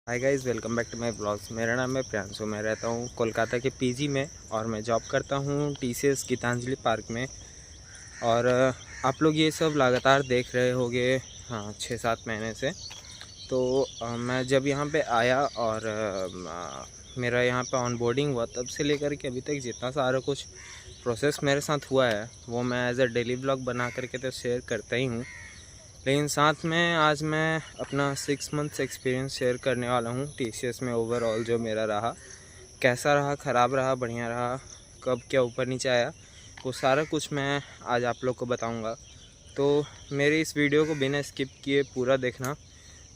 Hi guys, welcome back to my blogs. मेरा नाम है प्रियांशु। मैं रहता हूँ कोलकाता के पीजी में और मैं जॉब करता हूँ टीसीएस गीतांजलि पार्क में। और आप लोग ये सब लगातार देख रहे होंगे, हाँ, 6-7 महीने से। तो मैं जब यहाँ पे आया और मेरा यहाँ पे ऑनबोर्डिंग हुआ, तब से लेकर के अभी तक जितना सारा कुछ प्रोसेस मेरे साथ हुआ है वो मैं एज अ डेली ब्लॉग बना करके तो शेयर करता ही हूँ। लेकिन साथ में आज मैं अपना 6 मंथ्स एक्सपीरियंस शेयर करने वाला हूँ टीसीएस में। ओवरऑल जो मेरा रहा, कैसा रहा, ख़राब रहा, बढ़िया रहा, कब क्या ऊपर नीचे आया, वो सारा कुछ मैं आज आप लोग को बताऊँगा। तो मेरी इस वीडियो को बिना स्किप किए पूरा देखना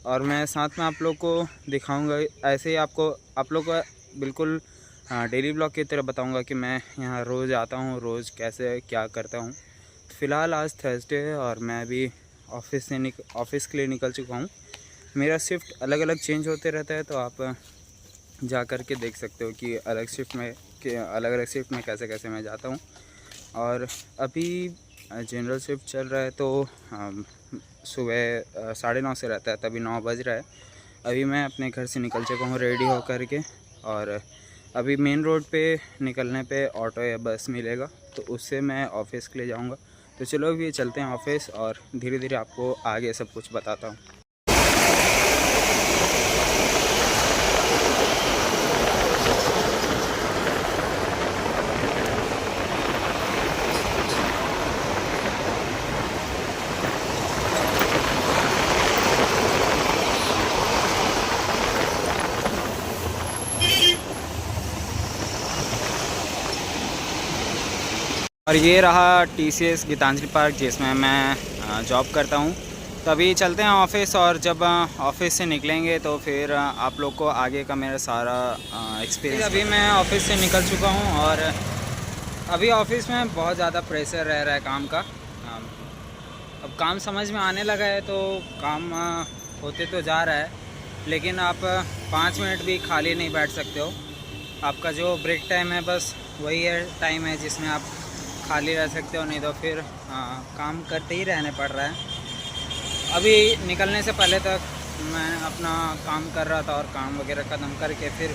और मैं साथ में आप लोग को दिखाऊँगा। ऐसे ही आप लोग को बिल्कुल डेली ब्लॉग की तरह बताऊँगा कि मैं यहाँ रोज़ आता हूँ, रोज़ कैसे क्या करता हूँ। फ़िलहाल आज थर्सडे है और मैं अभी ऑफिस के लिए निकल चुका हूँ। मेरा शिफ्ट अलग अलग चेंज होते रहता है, तो आप जा कर के देख सकते हो कि अलग अलग शिफ्ट में कैसे कैसे मैं जाता हूँ। और अभी जनरल शिफ्ट चल रहा है, तो सुबह 9:30 से रहता है, तभी 9 बज रहा है। अभी मैं अपने घर से निकल चुका हूँ रेडी हो कर के, और अभी मेन रोड पे निकलने पे ऑटो या बस मिलेगा, तो उससे मैं ऑफिस के लिए जाऊँगा। तो चलो अभी चलते हैं ऑफिस और धीरे धीरे आपको आगे सब कुछ बताता हूँ। और ये रहा टीसीएस गीतांजलि पार्क जिसमें मैं जॉब करता हूँ। तो अभी चलते हैं ऑफिस, और जब ऑफिस से निकलेंगे तो फिर आप लोग को आगे का मेरा सारा एक्सपीरियंस। अभी मैं ऑफिस से निकल चुका हूँ और अभी ऑफिस में बहुत ज़्यादा प्रेशर रह रहा है काम का। अब काम समझ में आने लगा है, तो काम होते तो जा रहा है, लेकिन आप 5 मिनट भी खाली नहीं बैठ सकते हो। आपका जो ब्रेक टाइम है, बस वही है टाइम है जिसमें आप खाली रह सकते हो, नहीं तो फिर काम करते ही रहने पड़ रहा है। अभी निकलने से पहले तक मैं अपना काम कर रहा था और काम वगैरह ख़त्म करके फिर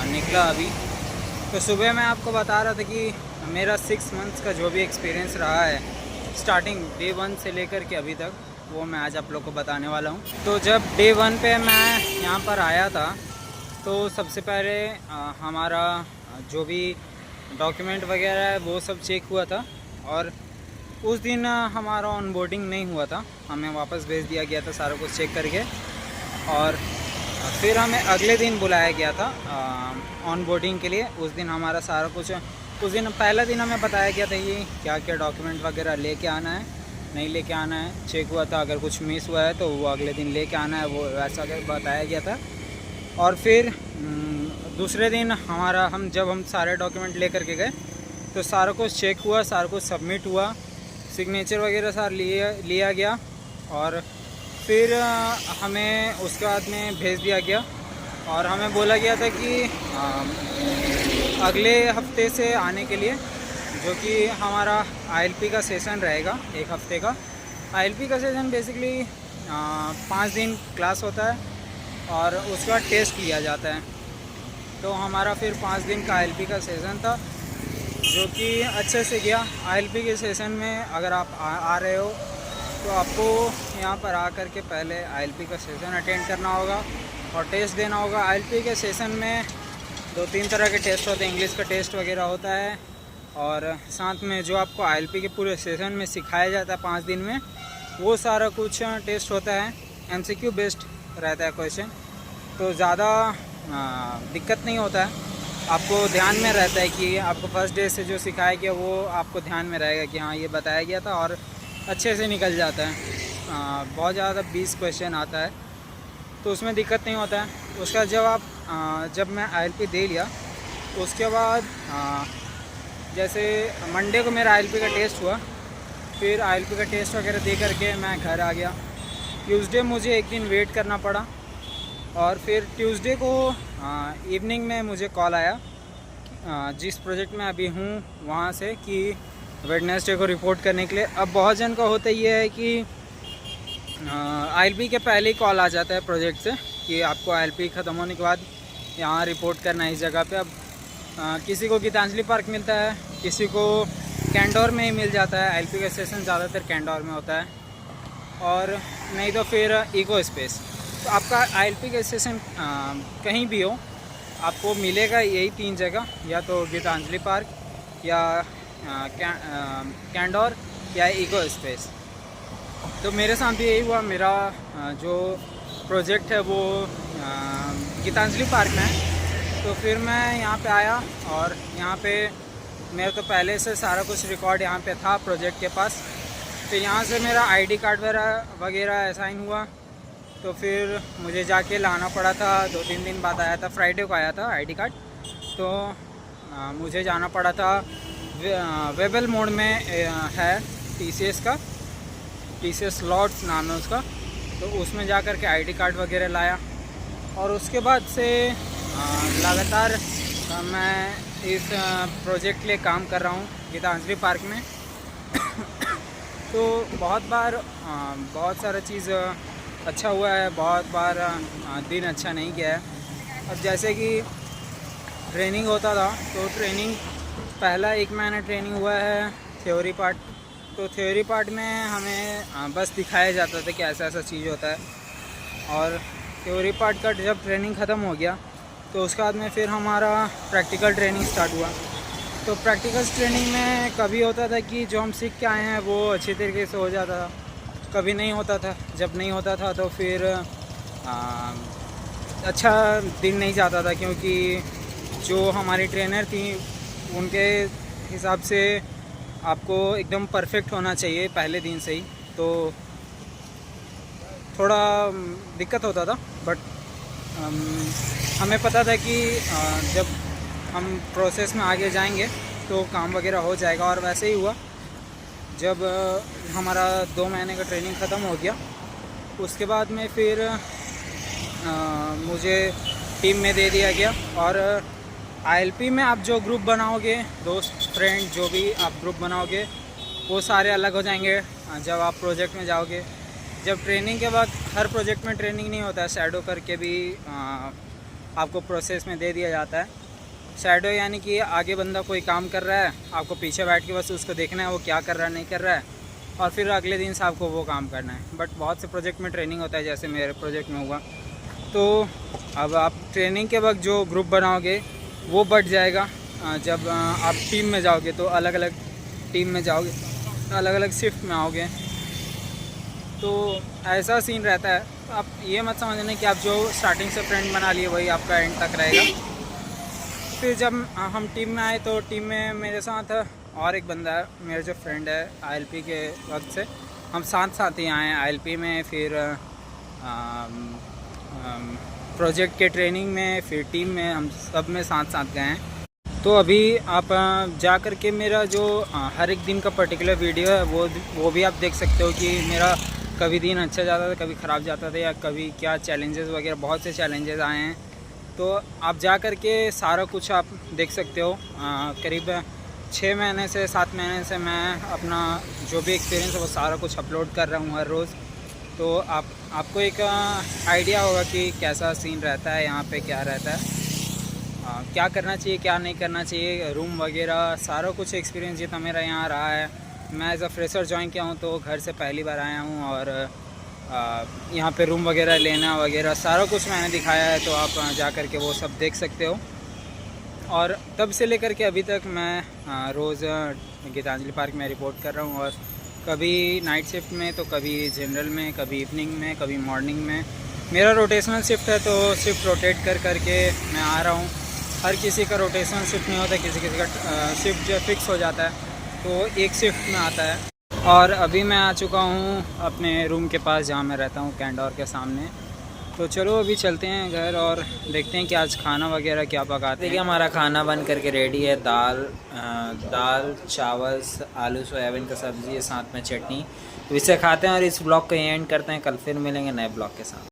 निकला अभी। तो सुबह मैं आपको बता रहा था कि मेरा 6 मंथ्स का जो भी एक्सपीरियंस रहा है, स्टार्टिंग डे 1 से लेकर के अभी तक, वो मैं आज आप लोग को बताने वाला हूँ। तो जब डे 1 पे मैं यहाँ पर आया था, तो सबसे पहले हमारा जो भी डॉक्यूमेंट वगैरह है वो सब चेक हुआ था, और उस दिन हमारा ऑनबोर्डिंग नहीं हुआ था, हमें वापस भेज दिया गया था सारा कुछ चेक करके। और फिर हमें अगले दिन बुलाया गया था ऑनबोर्डिंग के लिए। उस दिन हमारा सारा कुछ, उस दिन पहला दिन हमें बताया गया था ये क्या क्या डॉक्यूमेंट वगैरह लेके आना है, नहीं लेके आना है। चेक हुआ था, अगर कुछ मिस हुआ है तो वो अगले दिन लेके आना है, वो वैसा बताया गया था। और फिर दूसरे दिन जब हम सारे डॉक्यूमेंट ले करके गए, तो सारा कुछ चेक हुआ, सारा कुछ सबमिट हुआ, सिग्नेचर वगैरह सारा लिया गया, और फिर हमें उसके बाद में भेज दिया गया। और हमें बोला गया था कि अगले हफ्ते से आने के लिए, जो कि हमारा आईएलपी का सेशन रहेगा 1 हफ्ते का। आईएलपी का सेशन बेसिकली 5 दिन क्लास होता है और उसके बाद टेस्ट लिया जाता है। तो हमारा फिर 5 दिन का आईएलपी का सेशन था, जो कि अच्छे से गया। आईएलपी के सेशन में अगर आप आ रहे हो, तो आपको यहाँ पर आकर के पहले आईएलपी का सेशन अटेंड करना होगा और टेस्ट देना होगा। आईएलपी के सेशन में 2-3 तरह के टेस्ट होते हैं, इंग्लिश का टेस्ट वगैरह होता है, और साथ में जो आपको आईएलपी के पूरे सेशन में सिखाया जाता है 5 दिन में, वो सारा कुछ टेस्ट होता है। एमसीक्यू बेस्ड रहता है क्वेश्चन, तो ज़्यादा दिक्कत नहीं होता है। आपको ध्यान में रहता है कि आपको फर्स्ट डे से जो सिखाया गया वो आपको ध्यान में रहेगा कि हाँ ये बताया गया था, और अच्छे से निकल जाता है। बहुत ज़्यादा 20 क्वेश्चन आता है, तो उसमें दिक्कत नहीं होता है। उसका जब मैं आईएलपी दे लिया, तो उसके बाद जैसे मंडे को मेरा आईएलपी का टेस्ट हुआ, फिर आईएलपी का टेस्ट वगैरह दे करके मैं घर आ गया। ट्यूसडे मुझे एक दिन वेट करना पड़ा, और फिर ट्यूसडे को इवनिंग में मुझे कॉल आया जिस प्रोजेक्ट में अभी हूँ वहाँ से, कि वेडनेसडे को रिपोर्ट करने के लिए। अब बहुत जन का होता ये है कि आईएलपी के पहले ही कॉल आ जाता है प्रोजेक्ट से कि आपको आईएलपी ख़त्म होने के बाद यहाँ रिपोर्ट करना है इस जगह पे। अब किसी को गीतांजलि पार्क मिलता है, किसी को कैंडोर में ही मिल जाता है। आईएलपी का स्टेशन ज़्यादातर कैंडोर में होता है, और नहीं तो फिर इको स्पेस। तो आपका आईएलपी का स्टेशन कहीं भी हो, आपको मिलेगा यही 3 जगह, या तो गीतांजलि पार्क, या कैंडोर, या इको स्पेस। तो मेरे साथ भी यही हुआ। मेरा जो प्रोजेक्ट है वो गीतांजलि पार्क में है। तो फिर मैं यहाँ पे आया, और यहाँ पे मेरा तो पहले से सारा कुछ रिकॉर्ड यहाँ पे था प्रोजेक्ट के पास। तो यहाँ से मेरा आईडी कार्ड वगैरह असाइन हुआ। तो फिर मुझे जाके लाना पड़ा था, 2-3 दिन बाद आया था, फ्राइडे को आया था आईडी कार्ड। तो मुझे जाना पड़ा था, वेबल मोड में है टीसीएस का, टीसीएस लॉट्स नाम है उसका। तो उसमें जा कर के आईडी कार्ड वगैरह लाया, और उसके बाद से लगातार मैं इस प्रोजेक्ट के लिए काम कर रहा हूँ गीतांजलि पार्क में। तो बहुत सारा चीज़ अच्छा हुआ है, बहुत बार दिन अच्छा नहीं गया है। अब जैसे कि ट्रेनिंग होता था, तो ट्रेनिंग पहला 1 महीना ट्रेनिंग हुआ है थ्योरी पार्ट। तो थ्योरी पार्ट में हमें बस दिखाया जाता था कि ऐसा ऐसा चीज़ होता है। और थ्योरी पार्ट का जब ट्रेनिंग ख़त्म हो गया, तो उसके बाद में फिर हमारा प्रैक्टिकल ट्रेनिंग स्टार्ट हुआ। तो प्रैक्टिकल ट्रेनिंग में कभी होता था कि जो हम सीख के आए हैं वो अच्छी तरीके से हो जाता था, कभी नहीं होता था। जब नहीं होता था तो फिर अच्छा दिन नहीं जाता था, क्योंकि जो हमारी ट्रेनर थी उनके हिसाब से आपको एकदम परफेक्ट होना चाहिए पहले दिन से ही। तो थोड़ा दिक्कत होता था, बट हमें पता था कि जब हम प्रोसेस में आगे जाएंगे तो काम वगैरह हो जाएगा। और वैसे ही हुआ। जब हमारा 2 महीने का ट्रेनिंग ख़त्म हो गया, उसके बाद में फिर मुझे टीम में दे दिया गया। और आईएलपी में आप जो ग्रुप बनाओगे, दोस्त फ्रेंड जो भी आप ग्रुप बनाओगे, वो सारे अलग हो जाएंगे जब आप प्रोजेक्ट में जाओगे। जब ट्रेनिंग के वक्त हर प्रोजेक्ट में ट्रेनिंग नहीं होता है, शैडो करके भी आपको प्रोसेस में दे दिया जाता है। शैडो यानी कि आगे बंदा कोई काम कर रहा है, आपको पीछे बैठ के बस उसको देखना है वो क्या कर रहा है नहीं कर रहा है, और फिर अगले दिन से आपको वो काम करना है। बट बहुत से प्रोजेक्ट में ट्रेनिंग होता है, जैसे मेरे प्रोजेक्ट में हुआ। तो अब आप ट्रेनिंग के वक्त जो ग्रुप बनाओगे वो बढ़ जाएगा। जब आप टीम में जाओगे तो अलग अलग टीम में जाओगे, अलग अलग शिफ्ट में आओगे। तो ऐसा सीन रहता है। आप ये मत समझना कि आप जो स्टार्टिंग से फ्रेंड बना लिए वही आपका एंड तक रहेगा। फिर जब हम टीम में आए, तो टीम में मेरे साथ और एक बंदा है, मेरा जो फ्रेंड है आईएलपी के वक्त से, हम साथ ही आए आईएलपी में, फिर प्रोजेक्ट के ट्रेनिंग में, फिर टीम में, हम सब में साथ गए हैं। तो अभी आप जा कर के मेरा जो हर एक दिन का पर्टिकुलर वीडियो है वो भी आप देख सकते हो कि मेरा कभी दिन अच्छा जाता था, कभी ख़राब जाता था, या कभी क्या चैलेंजेस वगैरह, बहुत से चैलेंजेस आए हैं। तो आप जा कर के सारा कुछ आप देख सकते हो। करीब 6 महीने से 7 महीने से मैं अपना जो भी एक्सपीरियंस है वो सारा कुछ अपलोड कर रहा हूँ हर रोज़। तो आपको एक आइडिया होगा कि कैसा सीन रहता है यहाँ पे, क्या रहता है, क्या करना चाहिए, क्या नहीं करना चाहिए, रूम वगैरह सारा कुछ एक्सपीरियंस जितना मेरा यहाँ रहा है। मैं एज़ अ फ्रेशर ज्वाइन किया हूँ, तो घर से पहली बार आया हूँ, और यहाँ पे रूम वगैरह लेना वगैरह सारा कुछ मैंने दिखाया है। तो आप जा कर के वो सब देख सकते हो। और तब से लेकर के अभी तक मैं रोज़ गीतांजलि पार्क में रिपोर्ट कर रहा हूँ, और कभी नाइट शिफ्ट में, तो कभी जनरल में, कभी इवनिंग में, कभी मॉर्निंग में। मेरा रोटेशनल शिफ्ट है, तो शिफ्ट रोटेट करके मैं आ रहा हूँ। हर किसी का रोटेशनल शिफ्ट नहीं होता, किसी का शिफ्ट जो फिक्स हो जाता है, तो एक शिफ्ट में आता है। और अभी मैं आ चुका हूँ अपने रूम के पास, जहाँ मैं रहता हूँ कैंडोर के सामने। तो चलो अभी चलते हैं घर और देखते हैं कि आज खाना वगैरह क्या पकाते हैं। देखिए हमारा खाना बन करके रेडी है। दाल चावल, आलू सोयाबीन का सब्ज़ी है, साथ में चटनी। तो इसे खाते हैं और इस ब्लॉग को एंड करते हैं। कल फिर मिलेंगे नए ब्लॉग के साथ।